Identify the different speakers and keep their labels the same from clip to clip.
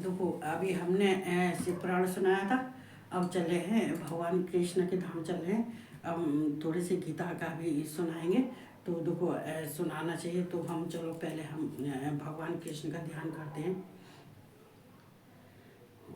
Speaker 1: देखो अभी हमने शिव पुराण सुनाया था। अब चल रहे हैं भगवान कृष्ण के धाम चल रहे हैं। अब हम थोड़े से गीता का भी सुनाएंगे। तो देखो सुनाना चाहिए। तो हम चलो पहले हम भगवान कृष्ण का ध्यान करते हैं।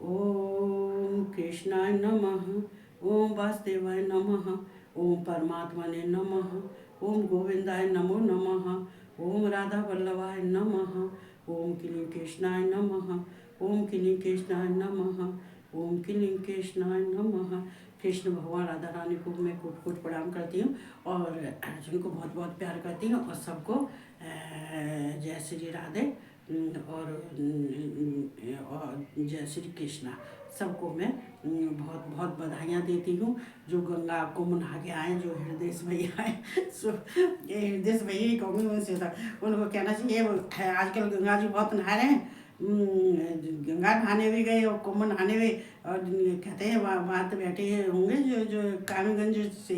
Speaker 1: ओम कृष्णाय नमः। ओम वासुदेवाय नमः। ओम परमात्मने नमः। ओम गोविंदाय नमो नमः। ओम राधा वल्लभाय नमः। ओम क्लीं कृष्णाय नमः। ओम क्लीं कृष्णाय नमः। ओम क्लीं कृष्णाय नमः। कृष्ण भगवान राधा रानी को मैं कोट कोट प्रणाम करती हूँ और अर्जुन को बहुत बहुत प्यार करती हूँ और सबको जय श्री राधे और जय श्री कृष्णा। सबको मैं बहुत बहुत बधाइयाँ देती हूँ जो गंगा को नहा के आए, जो हृदय भैया आए। सो ये हृदय भैया ही कहूँगी उनसे था। उनको कहना चाहिए आजकल गंगा जी बहुत नहा रहे हैं। गंगा नहाने भी गए और कुंभ नहाने भी। और कहते हैं वहाँ तो बैठे होंगे जो कामीगंज से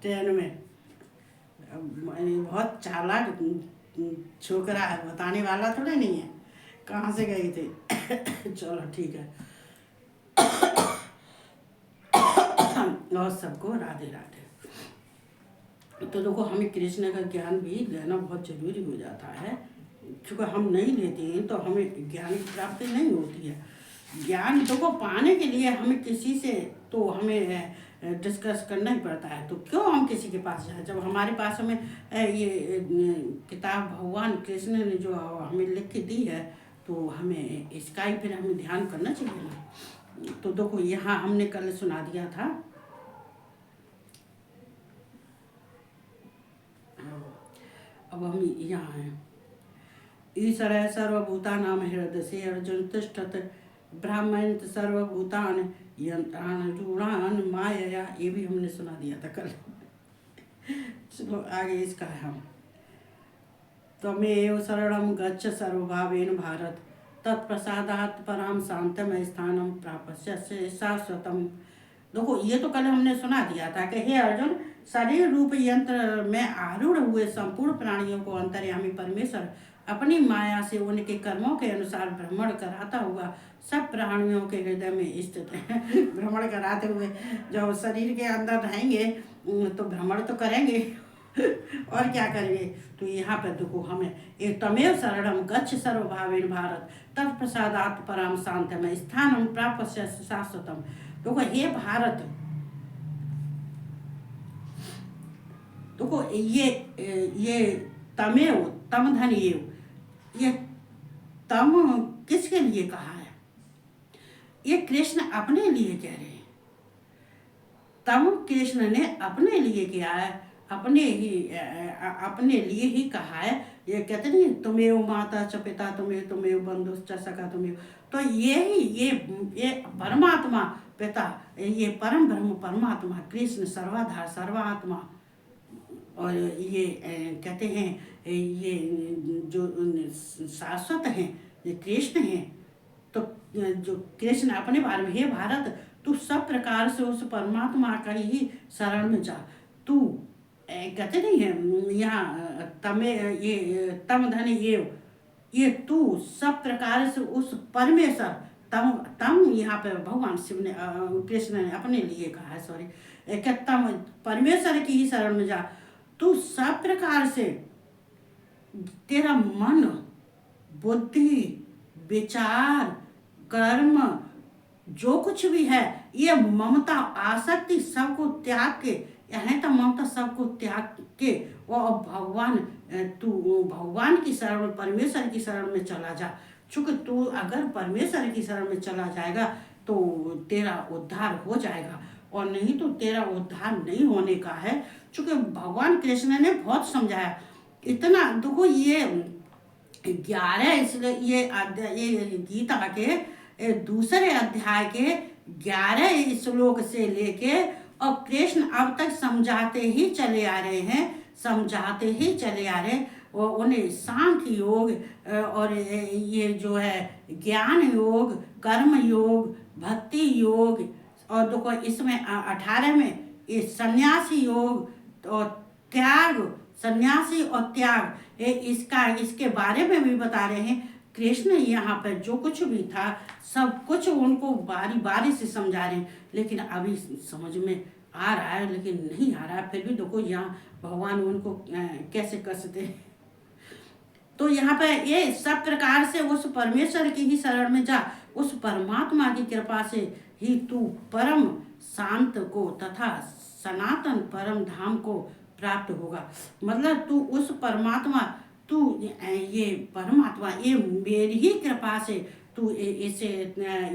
Speaker 1: ट्रेन में। बहुत चालाक छोकरा है, बताने वाला थोड़ा नहीं है कहाँ से गए थे। चलो ठीक है। और सबको राधे राधे। तो देखो हमें कृष्ण का ज्ञान भी लेना बहुत जरूरी हो जाता है, क्योंकि हम नहीं लेते हैं तो हमें ज्ञान की प्राप्ति नहीं होती है। ज्ञान देखो पाने के लिए हमें किसी से तो हमें डिस्कस करना ही पड़ता है। तो क्यों हम किसी के पास जाए जब हमारे पास हमें ये किताब भगवान कृष्ण ने जो हमें लिख के दी है, तो हमें इसका ही फिर हमें ध्यान करना चाहिए ना। तो देखो यहाँ हमने कल सुना दिया था। अब हम यहाँ हैं। ईश्वर सर्वभूतानां हृदय अर्जुन तिष्ठत ब्राह्मण सर्वभूतान यंत्रान रूढ़ान माया। ये भी हमने सुना दिया था कल। चलो आगे इसका है हम। त्वमेव शरणं गच्छ सर्वभावेन भारत तत्प्रसादात् पराम शांतम स्थानम प्राप्स्यसि शाश्वतम। देखो ये तो कल हमने सुना दिया था कि हे अर्जुन, शरीर रूप यंत्र में आरूढ़ हुए संपूर्ण प्राणियों को अंतर्यामी परमेश्वर अपनी माया से उनके कर्मों के अनुसार भ्रमण कराता हुआ सब प्राणियों के हृदय में स्थित है। भ्रमण कराते हुए जब शरीर के अंदर रहेंगे तो भ्रमण तो करेंगे और क्या करेंगे। तो यहाँ पर देखो हमें एक तमेव शरणम गच्छ सर्वभावेन भारत तत्प्रसादात् पराम शांतम स्थानम प्राप्य शाश्वतम। देखो हे भारत, देखो ये तमेव तम धन ये तम किसके लिए कहा है? ये कृष्ण अपने लिए कह रहे हैं। तम कृष्ण ने अपने लिए किया है, अपने लिए ही कहा है। ये कहते नहीं तुम्हें माता च पिता तुम्हें बंधु च सखा तुम्हें। तो ये परमात्मा पिता, ये परम ब्रह्म परमात्मा कृष्ण सर्वाधार सर्वात्मा। और ये कहते हैं ये जो शाश्वत हैं ये कृष्ण हैं। तो जो कृष्ण अपने बारे में, हे भारत तू सब प्रकार से उस परमात्मा का ही शरण में जा। तू कहते नहीं है यहाँ तमे ये तम धन ये तू सब प्रकार से उस परमेश्वर तम यहाँ पे भगवान शिव ने कृष्ण ने अपने लिए कहा है। सॉरी, क्या तम परमेश्वर की ही शरण में जा। तू सब प्रकार से तेरा मन बुद्धि विचार कर्म जो कुछ भी है, ये ममता आसक्ति सबको त्याग के, यहाँ तो ममता सबको त्याग के और भगवान तू भगवान की शरण में परमेश्वर की शरण में चला जा। चूँकि तू अगर परमेश्वर की शरण में चला जाएगा तो तेरा उद्धार हो जाएगा, और नहीं तो तेरा उद्धार नहीं होने का है। चूँकि भगवान कृष्ण ने बहुत समझाया इतना। देखो ये 11 इसलिए ये गीता के दूसरे अध्याय के 11 श्लोक से लेके और कृष्ण अब तक समझाते ही चले आ रहे हैं। और उन्हें सांख्य योग और ये जो है ज्ञान योग, कर्म योग, भक्ति योग, और देखो इसमें 18 में ये सन्यासी योग और त्याग, सन्यासी और त्याग इसके बारे में भी बता रहे हैं कृष्ण यहाँ पर जो कुछ भी था सब कुछ उनको बारी बारी से समझा रहे हैं, लेकिन अभी समझ में आ रहा है लेकिन नहीं आ रहा है। फिर भी देखो यहाँ भगवान उनको कैसे कसते हैं। तो यहाँ पे ये सब प्रकार से उस परमेश्वर की ही शरण में जा, उस परमात्मा की कृपा से ही तू परम शांत को तथा सनातन परम धाम को प्राप्त होगा। मतलब तू उस परमात्मा, तू ये परमात्मा, ये मेरी ही कृपा से तू इसे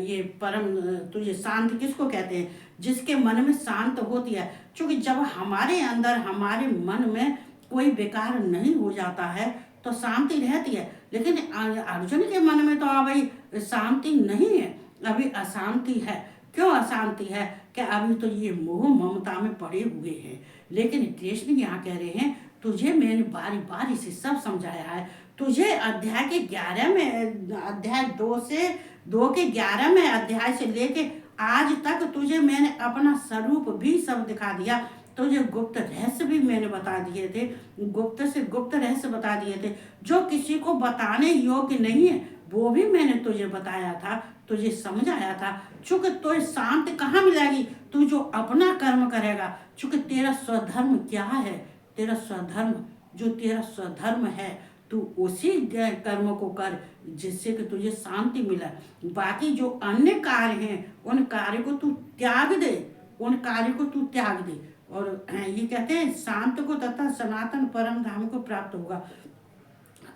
Speaker 1: ये परम, तुझे शांत किसको कहते हैं? जिसके मन में शांत होती है। क्योंकि जब हमारे अंदर हमारे मन में कोई विकार नहीं हो जाता है तो शांति रहती है। लेकिन अर्जुन के मन में तो अभी शांति नहीं है, अभी अशांति है। क्यों अशांति है? कि अभी तो ये मोह ममता में पड़े हुए हैं। लेकिन कृष्ण यहाँ कह रहे हैं तुझे मैंने बारी बारी से सब समझाया है। तुझे अध्याय के 11 में, अध्याय 2 के 11 में अध्याय से लेके आज तक तुझे मैंने अपना स्वरूप भी सब दिखा दिया। तुझे गुप्त रहस्य भी मैंने बता दिए थे, गुप्त से गुप्त रहस्य बता दिए थे, जो किसी को बताने योग्य नहीं है वो भी मैंने तुझे बताया था, तुझे समझाया था। चूंकि तुझे शांति कहाँ मिलेगी? तू जो अपना कर्म करेगा। चूंकि तेरा स्वधर्म क्या है? तेरा स्वधर्म, जो तेरा स्वधर्म है तू उसी कर्म को कर जिससे कि तुझे शांति मिला। बाकी जो अन्य कार्य हैं उन कार्य को तू त्याग दे, उन कार्य को तू त्याग दे। और ये कहते हैं शांत को तथा सनातन परम धाम को प्राप्त होगा।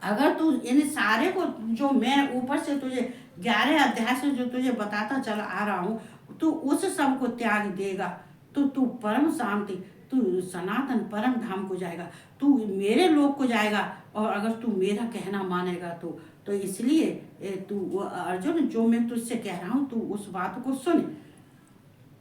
Speaker 1: अगर तू इन सारे को, जो मैं ऊपर से तुझे 11 अध्याय से जो तुझे बताता चला आ रहा हूँ, तू उस सब को त्याग देगा तो तू परम शांति, तू सनातन परम धाम को जाएगा, तू मेरे लोक को जाएगा। और अगर तू मेरा कहना मानेगा तो इसलिए तू अर्जुन, जो मैं तुझसे कह रहा हूँ तू उस बात को सुन।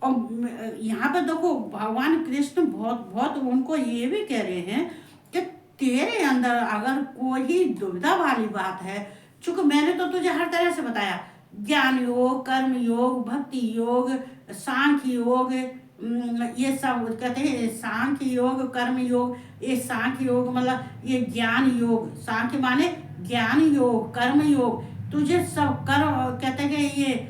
Speaker 1: और यहाँ पर देखो भगवान कृष्ण बहुत बहुत उनको ये भी कह रहे हैं कि तेरे अंदर अगर कोई दुविधा वाली बात है, चूंकि मैंने तो तुझे हर तरह से बताया, ज्ञान योग, कर्म योग, भक्ति योग, सांख्य योग, ये सब कहते हैं सांख्य योग, कर्म योग। ये सांख्य योग मतलब ये ज्ञान योग, सांख्य माने ज्ञान योग, कर्म योग, तुझे सब कर्म कहते हैं कि ये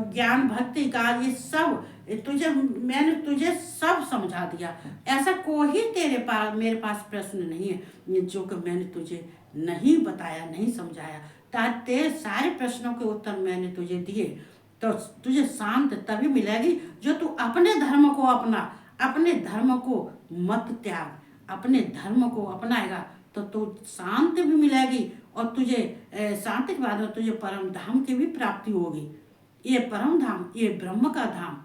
Speaker 1: ज्ञान भक्ति का ये सब तुझे, मैंने तुझे सब समझा दिया। ऐसा कोई तेरे पास, मेरे पास प्रश्न नहीं है जो कि मैंने तुझे नहीं बताया, नहीं समझाया। तेरे सारे प्रश्नों के उत्तर मैंने तुझे दिए। तो तुझे शांत तभी मिलेगी जो तू अपने धर्म को अपना, अपने धर्म को मत त्याग, अपने धर्म को अपनाएगा तो तू शांति भी मिलेगी। और तुझे शांति के बाद तुझे परम धाम की भी प्राप्ति होगी। ये परम धाम, ये ब्रह्म का धाम,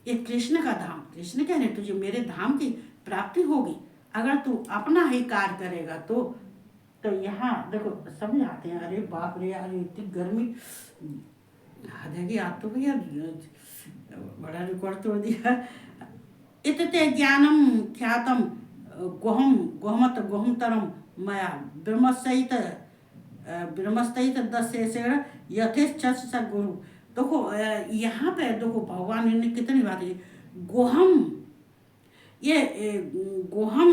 Speaker 1: ये कृष्ण का धाम। कृष्ण कह रहे तुझे मेरे धाम की प्राप्ति होगी अगर तू अपना ही कार्य करेगा तो यहाँ देखो समझाते हैं। अरे बाप रे यार, इतनी गर्मी हदेगी आप तो भैया, बड़ा रिकॉर्ड तोड़ दिया। इतते ज्ञानम ख्यातम गुहम गुहमत गुहमतरम मया ब्रह्मसहित दशेषण यथेष्ट गुरु। देखो यहाँ पे देखो भगवान ने कितनी बात की। गुहम, ये गुहम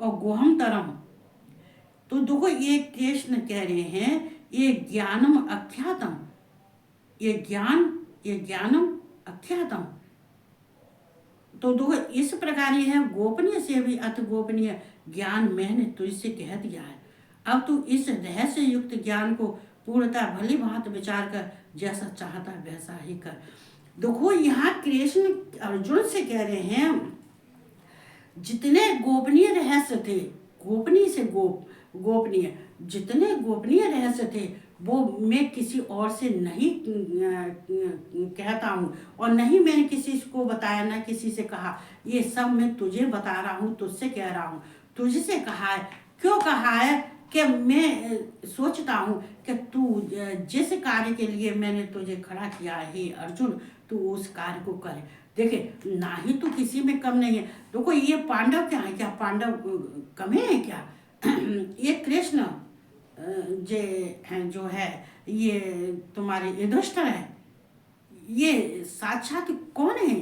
Speaker 1: और गुहम तरम, तो देखो ये कृष्ण कह रहे हैं ये ज्ञानम अख्यातम, ये ज्ञानम अख्यातम। तो देखो इस प्रकार ये है गोपनीय से भी अति गोपनीय ज्ञान मैंने तुझसे कह दिया है। अब तू इस रहस्य युक्त ज्ञान को पूर्णतः भली भांति विचार कर, जैसा चाहता वैसा ही कर। देखो यहाँ कृष्ण अर्जुन से कह रहे हैं जितने गोपनीय रहस्य थे, गोपनीय से गोपनीय, जितने गोपनीय रहस्य थे वो मैं किसी और से नहीं कहता हूँ और नहीं मैंने किसी को बताया, ना किसी से कहा। ये सब मैं तुझे बता रहा हूँ, तुझसे कह रहा हूँ। तुझसे कहा है, क्यों कहा है? कि मैं सोचता हूँ कि तू जिस कार्य के लिए मैंने तुझे खड़ा किया है अर्जुन, तू उस कार्य को करे। देखे ना ही तू किसी में कम नहीं है। देखो ये पांडव क्या है? क्या पांडव कमे हैं क्या? ये कृष्ण जे हैं जो है, ये तुम्हारे युधिष्ठिर है, ये साक्षात कौन है?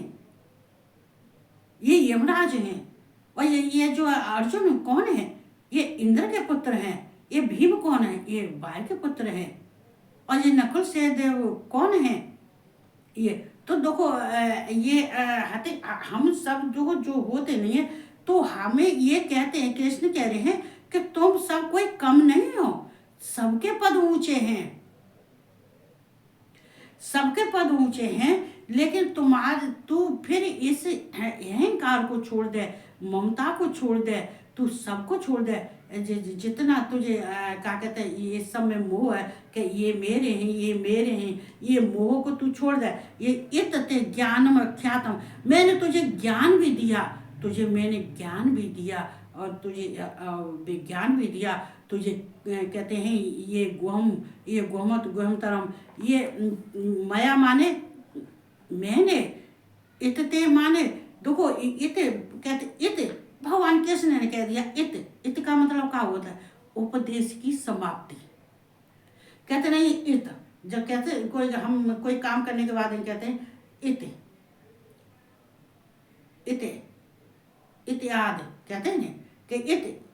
Speaker 1: ये यमराज हैं। और ये जो अर्जुन कौन है? ये इंद्र के पुत्र हैं। ये भीम कौन है? ये बाय के पुत्र है। और ये नकुल सहदेव कौन है? ये तो देखो ये हम सब जो होते नहीं है, तो हमें ये कहते हैं, कृष्ण कह रहे हैं कि तुम सब कोई कम नहीं हो, सबके पद ऊंचे हैं, सबके पद ऊंचे हैं। लेकिन तू फिर इस अहंकार को छोड़ दे, ममता को छोड़ दे, तू सबको छोड़ दे। जितना तुझे क्या कहते हैं, ये सब में मोह है कि ये मेरे हैं, ये मेरे हैं, ये मोह को तू छोड़ दे। ये इत ते ज्ञानम ख्यातम, मैंने तुझे ज्ञान भी दिया, तुझे मैंने ज्ञान भी दिया और तुझे विज्ञान भी दिया। तुझे कहते हैं ये गुहम, ये गुहमत गुहमतरम, ये माया माने मैंने, इतते माने देखो इत कहते, इत भगवान कृष्ण ने कह दिया। इत का मतलब क्या होता है? उपदेश की समाप्ति। कहते नहीं इत, जब कहते हम कोई काम करने के बाद कहते हैं इत, इत इत्यादि कहते हैं कि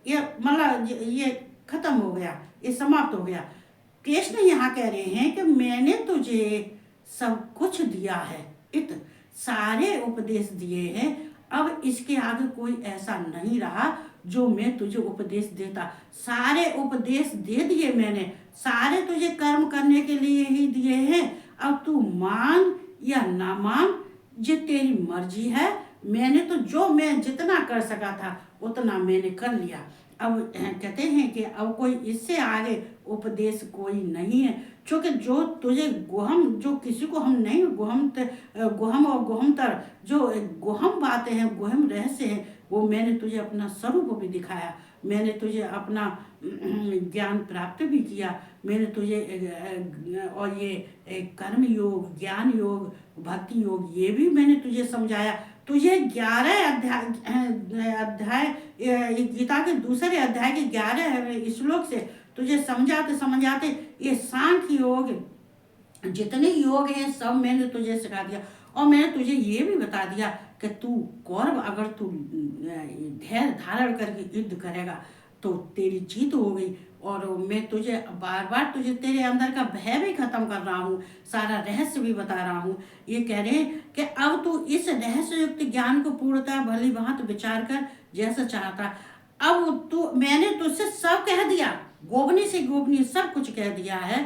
Speaker 1: ये मतलब ये खत्म हो गया, ये समाप्त हो गया। कृष्ण यहाँ कह रहे हैं कि मैंने तुझे सब कुछ दिया है, इत सारे उपदेश दिए हैं। अब इसके आगे कोई ऐसा नहीं रहा जो मैं तुझे उपदेश देता, सारे उपदेश दे दिए मैंने, सारे तुझे कर्म करने के लिए ही दिए हैं। अब तू मान या ना मान, ये तेरी मर्जी है। मैंने तो जो मैं जितना कर सका था उतना मैंने कर लिया। अब कहते हैं कि अब कोई इससे आगे उपदेश कोई नहीं है, क्योंकि जो तुझे गुहम, जो किसी को हम नहीं गुहम और गुहमतर, जो गुहम बातें हैं, गुहम रहस्य हैं, वो मैंने तुझे अपना स्वरूप भी दिखाया, मैंने तुझे अपना ज्ञान प्राप्त भी किया, मैंने तुझे और ये कर्म योग, ज्ञान योग, भक्ति योग, ये भी मैंने तुझे समझाया। तुझे 11 अध्याय गीता के दूसरे अध्याय के 11 श्लोक से तुझे समझाते समझाते ये सांख्य योग, जितने योग हैं सब मैंने तुझे सिखा दिया। और मैंने तुझे ये भी बता दिया कि तू कौरव, अगर तू धैर्य धारण करके युद्ध करेगा तो तेरी जीत हो गई। और मैं तुझे बार बार तुझे तेरे अंदर का भय भी खत्म कर रहा हूँ, सारा रहस्य भी बता रहा हूँ। ये कह रहे हैं कि अब तू इस रहस्य युक्त ज्ञान को पूर्णतः भली भांति विचार कर जैसा चाहता। अब तू, मैंने तुझसे सब कह दिया, गोपनीय से गोपनीय सब कुछ कह दिया है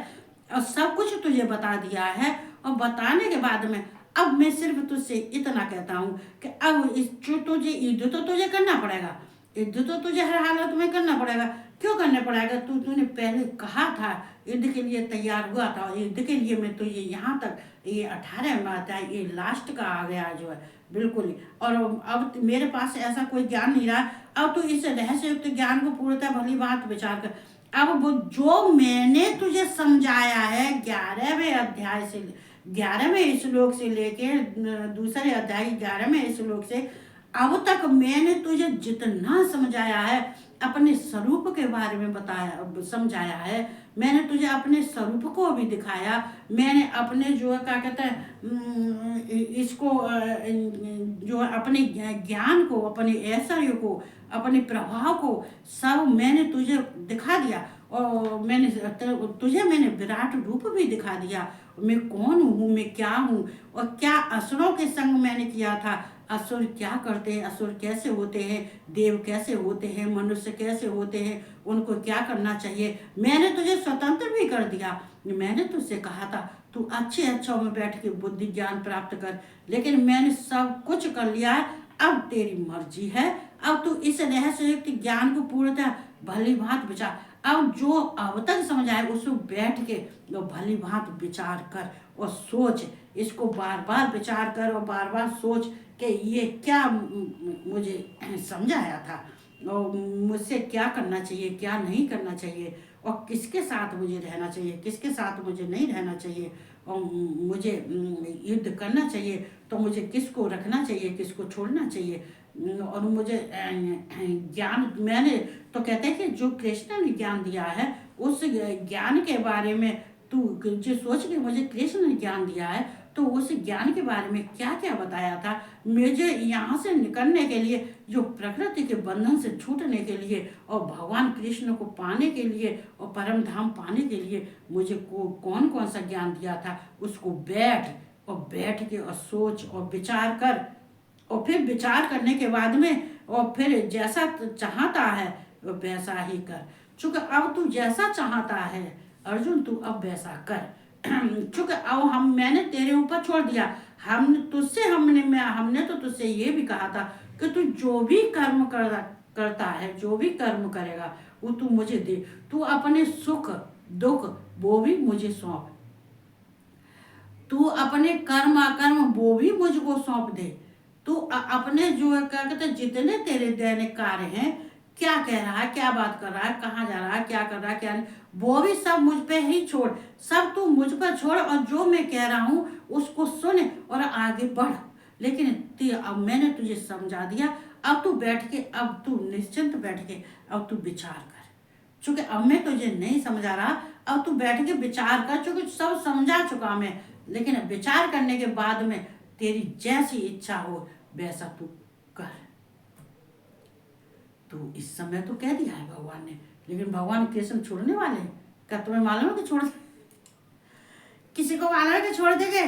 Speaker 1: और सब कुछ तुझे बता दिया है। और बताने के बाद में अब मैं सिर्फ तुझसे इतना कहता हूँ कि अब इस तुझे युद्ध तो तुझे करना पड़ेगा, युद्ध तो तुझे हर हालत में करना पड़ेगा। क्यों करना पड़ेगा? तूने पहले कहा था, युद्ध के लिए तैयार हुआ था, युद्ध के लिए मैं तुझे यहाँ तक ये 18 में आता है, ये लास्ट का आ गया जो है बिल्कुल ही। और अब मेरे पास ऐसा कोई ज्ञान नहीं रहा। अब तू इस रहस्य युक्त ज्ञान को पूर्णतः भली बात विचार कर। अब वो जो मैंने तुझे समझाया है 11वें अध्याय से, 11वें श्लोक से लेके दूसरे अध्याय 11वें श्लोक से अब तक मैंने तुझे जितना समझाया है, अपने स्वरूप के बारे में बताया, समझाया है। मैंने तुझे अपने स्वरूप को भी दिखाया। मैंने अपने जो क्या कहते हैं इसको जो अपने ज्ञान को, अपने ऐश्वर्य को, अपने प्रभाव को सब मैंने तुझे दिखा दिया। और तुझे मैंने विराट रूप भी दिखा दिया, मैं कौन हूँ, मैं क्या हूँ, और क्या असुरों के संग मैंने किया था, असुर क्या करते हैं, असुर कैसे होते हैं, देव कैसे होते हैं, मनुष्य कैसे होते हैं, उनको क्या करना चाहिए। मैंने तुझे स्वतंत्र भी कर दिया। मैंने तुझसे कहा था तू अच्छे अच्छों में बैठ के बुद्धि ज्ञान प्राप्त कर, लेकिन मैंने सब कुछ कर लिया है। अब तेरी मर्जी है, अब तू इस रहस्ययुक्त ज्ञान को पूर्णतः भली भांत विचार। अब जो अब तक समझाए उसको बैठ के भली भांत विचार कर और सोच, इसको बार बार विचार कर और बार बार सोच कि ये क्या मुझे समझाया था और मुझसे क्या करना चाहिए, क्या नहीं करना चाहिए, और किसके साथ मुझे रहना चाहिए, किसके साथ मुझे नहीं रहना चाहिए, और मुझे युद्ध करना चाहिए तो मुझे किसको रखना चाहिए, किसको छोड़ना चाहिए। और मुझे ज्ञान, मैंने तो कहते हैं कि जो कृष्ण ने ज्ञान दिया है उस ज्ञान के बारे में तू जो सोच के मुझे कृष्ण ने ज्ञान दिया है तो उस ज्ञान के बारे में क्या क्या बताया था। मुझे यहाँ से निकलने के लिए, जो प्रकृति के बंधन से छूटने के लिए और भगवान कृष्ण को पाने के लिए और परम धाम पाने के लिए मुझे कौन कौन सा ज्ञान दिया था, उसको बैठ के और सोच और विचार कर, और फिर विचार करने के बाद में और फिर जैसा चाहता है वैसा ही कर। चूंकि अब तू जैसा चाहता है अर्जुन, तू अब वैसा कर। चूंकि अब मैंने तेरे ऊपर छोड़ दिया। हमने तो तुझसे ये भी कहा था कि तू जो भी कर्म करता है, जो भी कर्म करेगा वो तू मुझे दे। तू अपने सुख दुख वो भी मुझे सौंप। तू अपने कर्म अकर्म वो भी मुझको सौंप दे। तू अपने जो क्या कहते हैं, जितने तेरे दैनिक कार्य हैं, क्या कह रहा है, क्या बात कर रहा है, कहाँ जा रहा है, क्या कर रहा है, क्या नहीं, वो भी सब मुझ पे ही छोड़। सब तू मुझ पर छोड़ और जो मैं कह रहा हूँ उसको सुन और आगे बढ़। लेकिन अब मैंने तुझे समझा दिया। अब तू बैठ के, अब तू निश्चिंत बैठ के अब तू विचार कर। चूंकि अब मैं तुझे नहीं समझा रहा, अब तू बैठ के विचार कर। चूंकि सब समझा चुका मैं, लेकिन विचार करने के बाद में तेरी जैसी इच्छा हो वैसा तू कर। तो इस समय तो कह दिया है भगवान ने, लेकिन भगवान कृष्ण छोड़ने वाले हैं क्या? तुम्हें मालूम है कि छोड़, किसी को मालूम है कि छोड़ देंगे?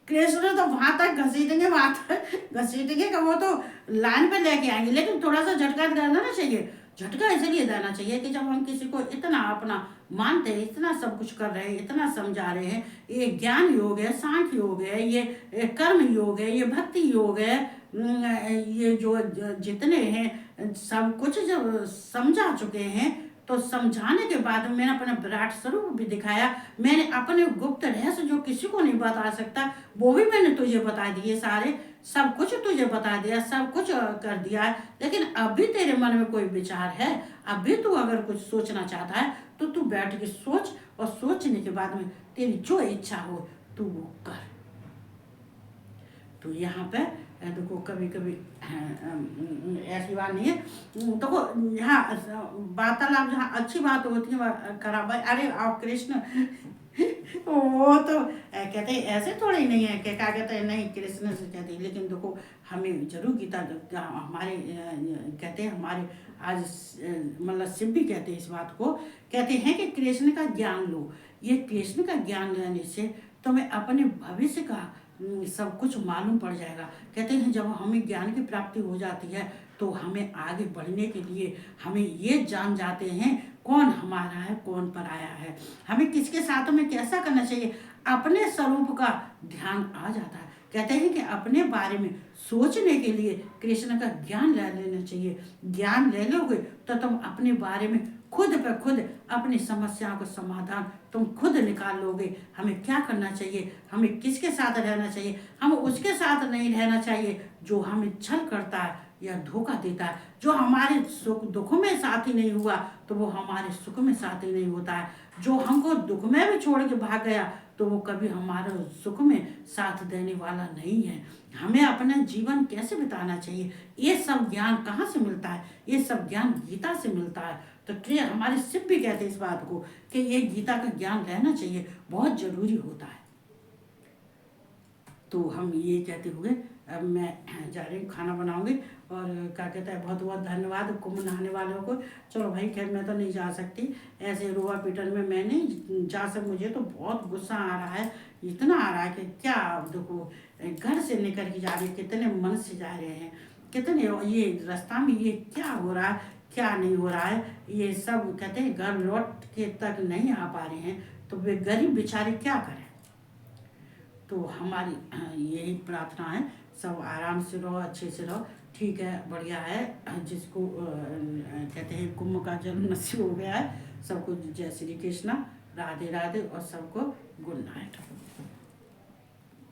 Speaker 1: कृष्ण तो वहां तक घसीटेंगे, वहां तक घसीटेंगे कि वो तो लाइन पे लेके आएंगे। लेकिन थोड़ा सा झटका देना ना चाहिए। झटका इसलिए देना चाहिए कि जब हम किसी को इतना अपना मानते हैं, इतना सब कुछ कर रहे हैं, इतना समझा रहे हैं, ये ज्ञान योग है, सांख्य योग है, ये कर्म योग है, ये भक्ति योग है, ये जो जितने हैं सब कुछ जब समझा चुके हैं, तो समझाने के बाद मैंने अपना विराट स्वरूप भी दिखाया। मैंने अपने गुप्त रहस्य जो किसी को नहीं बता सकता वो भी मैंने तुझे बता दिए सारे। सब कुछ तुझे बता दिया, सब कुछ कर दिया है। लेकिन अभी तेरे मन में कोई विचार है, अभी तू अगर कुछ सोचना चाहता है तो तू बैठ के सोच, और सोचने के बाद में तेरी जो इच्छा हो तू वो कर। तो यहाँ पे देखो कभी कभी ऐसी बात नहीं है। देखो यहाँ वार्तालाप जहाँ अच्छी बात होती है खराब है। अरे आप कृष्ण वो तो कहते हैं ऐसे थोड़े ही नहीं है कि क्या कहते हैं, नहीं कृष्ण से कहते हैं। लेकिन देखो हमें जरूर गीता हमारे कहते हैं, हमारे आज मतलब शिव भी कहते हैं इस बात को, कहते हैं कि कृष्ण का ज्ञान लो। ये कृष्ण का ज्ञान लेने से तुम्हें अपने भविष्य का सब कुछ मालूम पड़ जाएगा। कहते हैं जब हमें ज्ञान की प्राप्ति हो जाती है तो हमें आगे बढ़ने के लिए हमें ये जान जाते हैं कौन हमारा है, कौन पराया है, हमें किसके साथ में कैसा करना चाहिए। अपने स्वरूप का ध्यान आ जाता है। कहते हैं कि अपने बारे में सोचने के लिए कृष्ण का ज्ञान ले लेना चाहिए। ज्ञान ले लोगे तो तुम अपने बारे में खुद पे खुद अपनी समस्याओं का समाधान तुम खुद निकाल लोगे। हमें क्या करना चाहिए, हमें किसके साथ रहना चाहिए। हम उसके साथ नहीं रहना चाहिए जो हमें छल करता है या धोखा देता है। जो हमारे सुख दुख में साथी नहीं हुआ तो वो हमारे सुख में साथी नहीं होता है। जो हमको दुख में भी छोड़ के भाग गया तो वो कभी हमारे सुख में साथ देने वाला नहीं है। हमें अपना जीवन कैसे बिताना चाहिए, ये सब ज्ञान कहाँ से मिलता है? ये सब ज्ञान गीता से मिलता है। तो हमारे शिव भी कहते हैं इस बात को कि ये गीता का ज्ञान रहना चाहिए, बहुत जरूरी होता है। तो हम ये कहते हुए अब मैं जा रही हूँ, खाना बनाऊंगी। और क्या कहता है, बहुत बहुत धन्यवाद कुंभ नहाने वालों को। चलो भाई खैर मैं तो नहीं जा सकती, ऐसे रोआ पीटन में मैं नहीं जा सकती। मुझे तो बहुत गुस्सा आ रहा है, इतना आ रहा है कि क्या देखो, घर से निकल के जा रही है, कितने मन से जा रहे हैं, कितने ये रास्ता में ये क्या हो रहा है, क्या नहीं हो रहा है। ये सब कहते हैं घर लौट के तक नहीं आ पा रहे हैं, तो वे गरीब बेचारे क्या करें। तो हमारी यही प्रार्थना है, सब आराम से रहो, अच्छे से रहो, ठीक है, बढ़िया है। जिसको कहते हैं कुंभ का जन्म नसीब हो गया है, सबको जय श्री कृष्णा, राधे राधे, और सबको गुड नाइट।